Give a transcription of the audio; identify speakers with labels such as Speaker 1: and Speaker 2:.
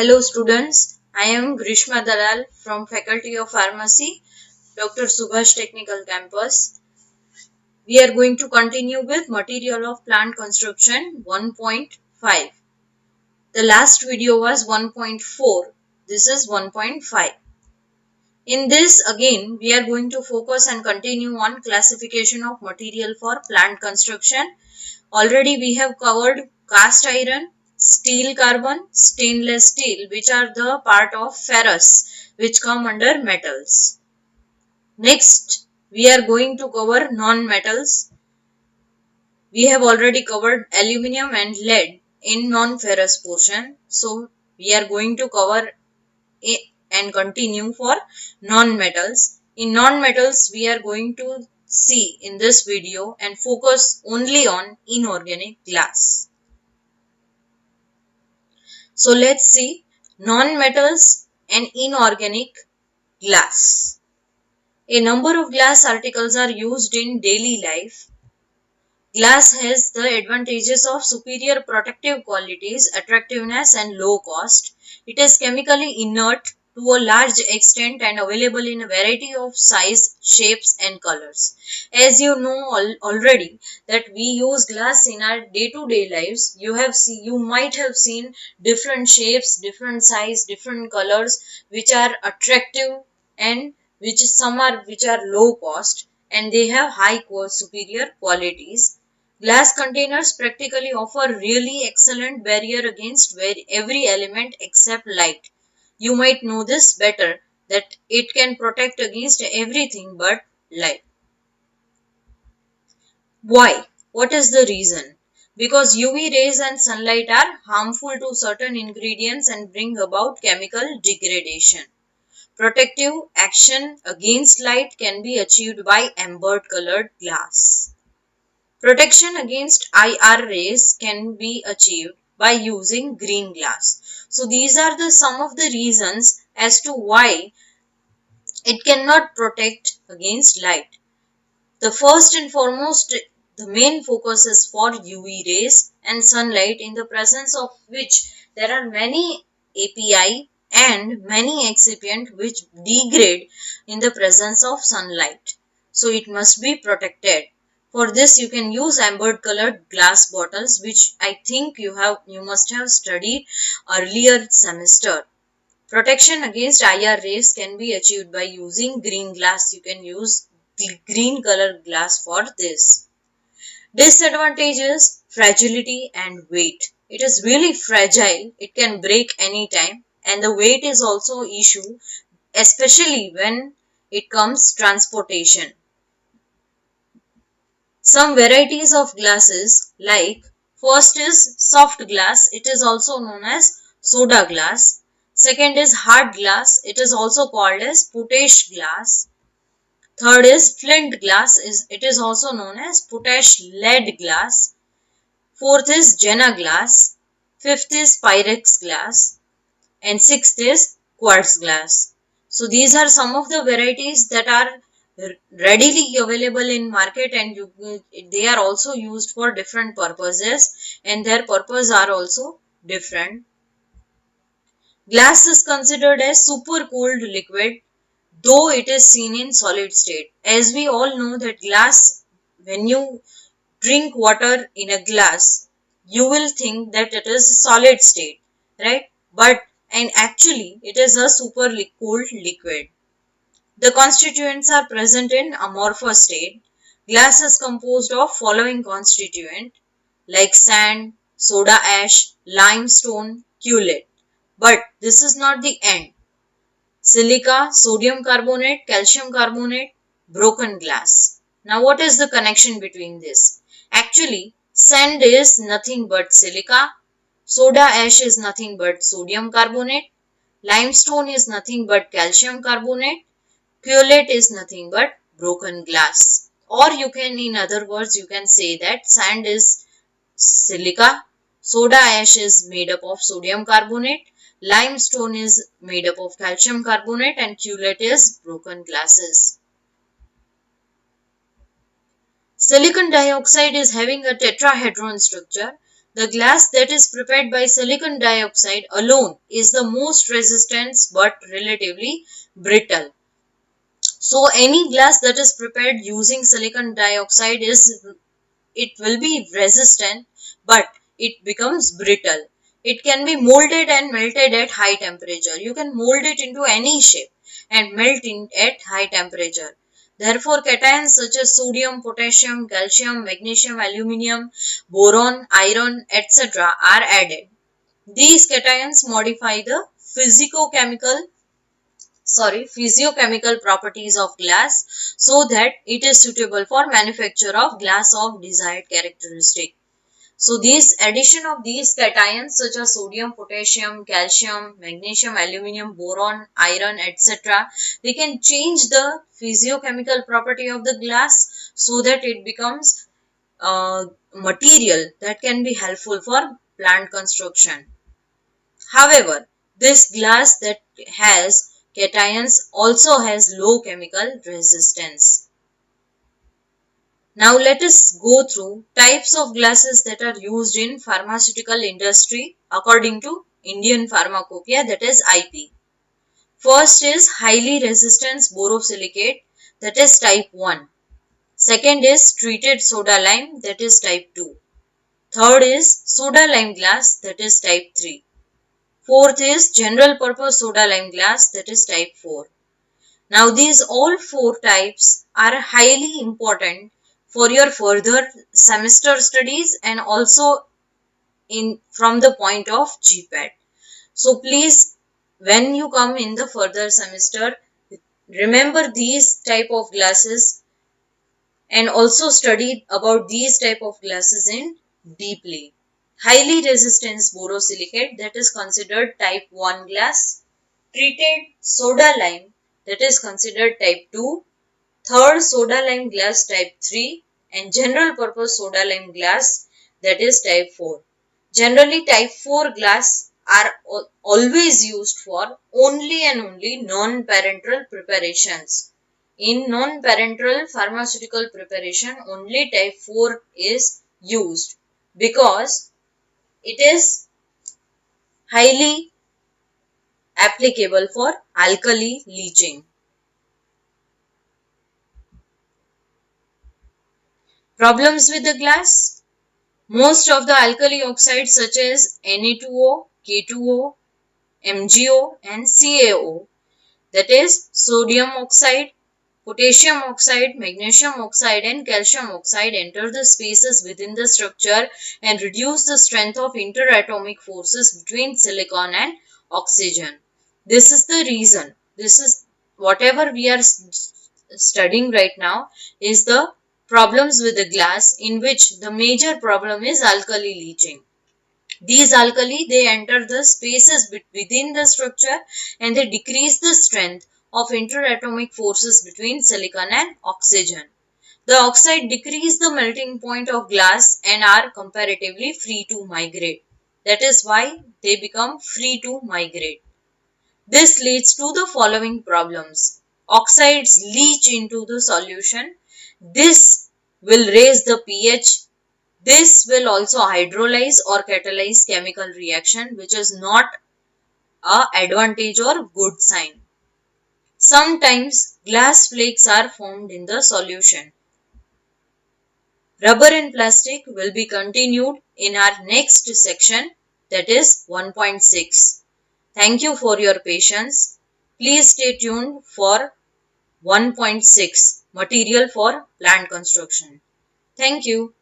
Speaker 1: Hello students, I am Grishma Dalal from Faculty of Pharmacy, Dr. Subhash Technical Campus. We are going to continue with Material of Plant Construction 1.5. The last video was 1.4. This is 1.5. In this again, we are going to focus and continue on classification of material for plant construction. Already we have covered cast iron, steel carbon, stainless steel, which are the part of ferrous, which come under metals. Next, we are going to cover non-metals. We have already covered aluminium and lead in non-ferrous portion. So, we are going to cover and continue for non-metals. In non-metals, we are going to see in this video and focus only on inorganic glass. So let's see non-metals and inorganic glass. A number of glass articles are used in daily life. Glass has the advantages of superior protective qualities, attractiveness and low cost. It is chemically inert to a large extent and available in a variety of size, shapes and colors. As you know already that we use glass in our day-to-day lives, you might have seen different shapes, different size, different colors which are attractive and which are low cost and they have high superior qualities. Glass containers practically offer really excellent barrier against every element except light. You might know this better that it can protect against everything but light. Why? What is the reason? Because UV rays and sunlight are harmful to certain ingredients and bring about chemical degradation. Protective action against light can be achieved by amber colored glass. Protection against IR rays can be achieved by using green glass. So these are some of the reasons as to why it cannot protect against light. The first and foremost, the main focus is for UV rays and sunlight, in the presence of which there are many API and many excipient which degrade in the presence of sunlight. So it must be protected. For this you can use amber colored glass bottles, which I think you must have studied earlier semester. Protection against IR rays can be achieved by using green glass. You can use green colored glass for this. Disadvantages: fragility and weight. It is really fragile. It can break anytime, and the weight is also an issue, especially when it comes transportation. Some varieties of glasses, like first is soft glass, it is also known as soda glass. Second is hard glass, it is also called as potash glass. Third is flint glass, it is also known as potash lead glass. Fourth is Jena glass. Fifth is Pyrex glass. And sixth is quartz glass. So these are some of the varieties that are readily available in market, and they are also used for different purposes, and their purpose are also different. Glass is considered as super cooled liquid, though it is seen in solid state. As we all know that glass, when you drink water in a glass, you will think that it is solid state, right? And actually it is a super cooled liquid. The constituents are present in amorphous state. Glass is composed of following constituent like sand, soda ash, limestone, culate. But this is not the end. Silica, sodium carbonate, calcium carbonate, broken glass. Now what is the connection between this? Actually, sand is nothing but silica, soda ash is nothing but sodium carbonate, limestone is nothing but calcium carbonate, culate is nothing but broken glass. Or you can, in other words, you can say that sand is silica, soda ash is made up of sodium carbonate, limestone is made up of calcium carbonate, and culate is broken glasses. Silicon dioxide is having a tetrahedron structure. The glass that is prepared by silicon dioxide alone is the most resistant but relatively brittle. So any glass that is prepared using silicon dioxide it will be resistant, but it becomes brittle. It can be molded and melted at high temperature. You can mold it into any shape and melt it at high temperature. Therefore, cations such as sodium, potassium, calcium, magnesium, aluminium, boron, iron, etc. are added. These cations modify the physiochemical properties of glass so that it is suitable for manufacture of glass of desired characteristic. So these addition of these cations such as sodium, potassium, calcium, magnesium, aluminium, boron, iron, etc. they can change the physiochemical property of the glass so that it becomes material that can be helpful for plant construction. However, this glass that has cations also has low chemical resistance. Now let us go through types of glasses that are used in pharmaceutical industry according to Indian Pharmacopoeia, that is IP. First is highly resistant borosilicate, that is type 1. Second is treated soda lime, that is type 2. Third is soda lime glass, that is type 3. Fourth is general purpose soda lime glass, that is type 4. Now these all 4 types are highly important for your further semester studies and also from the point of GPAT. So please, when you come in the further semester, remember these type of glasses and also study about these type of glasses in deeply. Highly resistant borosilicate, that is considered type 1 glass. Treated soda lime, that is considered type 2. Third soda lime glass type 3, and general purpose soda lime glass, that is type 4. Generally type 4 glass are always used for only and only non-parenteral preparations. In non-parenteral pharmaceutical preparation, only type 4 is used because it is highly applicable for alkali leaching. Problems with the glass? Most of the alkali oxides such as Na2O, K2O, MgO and CaO, that is sodium oxide, potassium oxide, magnesium oxide and calcium oxide, enter the spaces within the structure and reduce the strength of interatomic forces between silicon and oxygen. This is the reason. This is whatever we are studying right now is the problems with the glass, in which the major problem is alkali leaching. These alkali, they enter the spaces within the structure and they decrease the strength of interatomic forces between silicon and oxygen. The oxide decrease the melting point of glass and are comparatively free to migrate. That is why they become free to migrate. This leads to the following problems. Oxides leach into the solution. This will raise the pH. This will also hydrolyze or catalyze chemical reaction, which is not an advantage or good sign. Sometimes glass flakes are formed in the solution. Rubber and plastic will be continued in our next section, that is 1.6. Thank you for your patience. Please stay tuned for 1.6, material for plant construction. Thank you.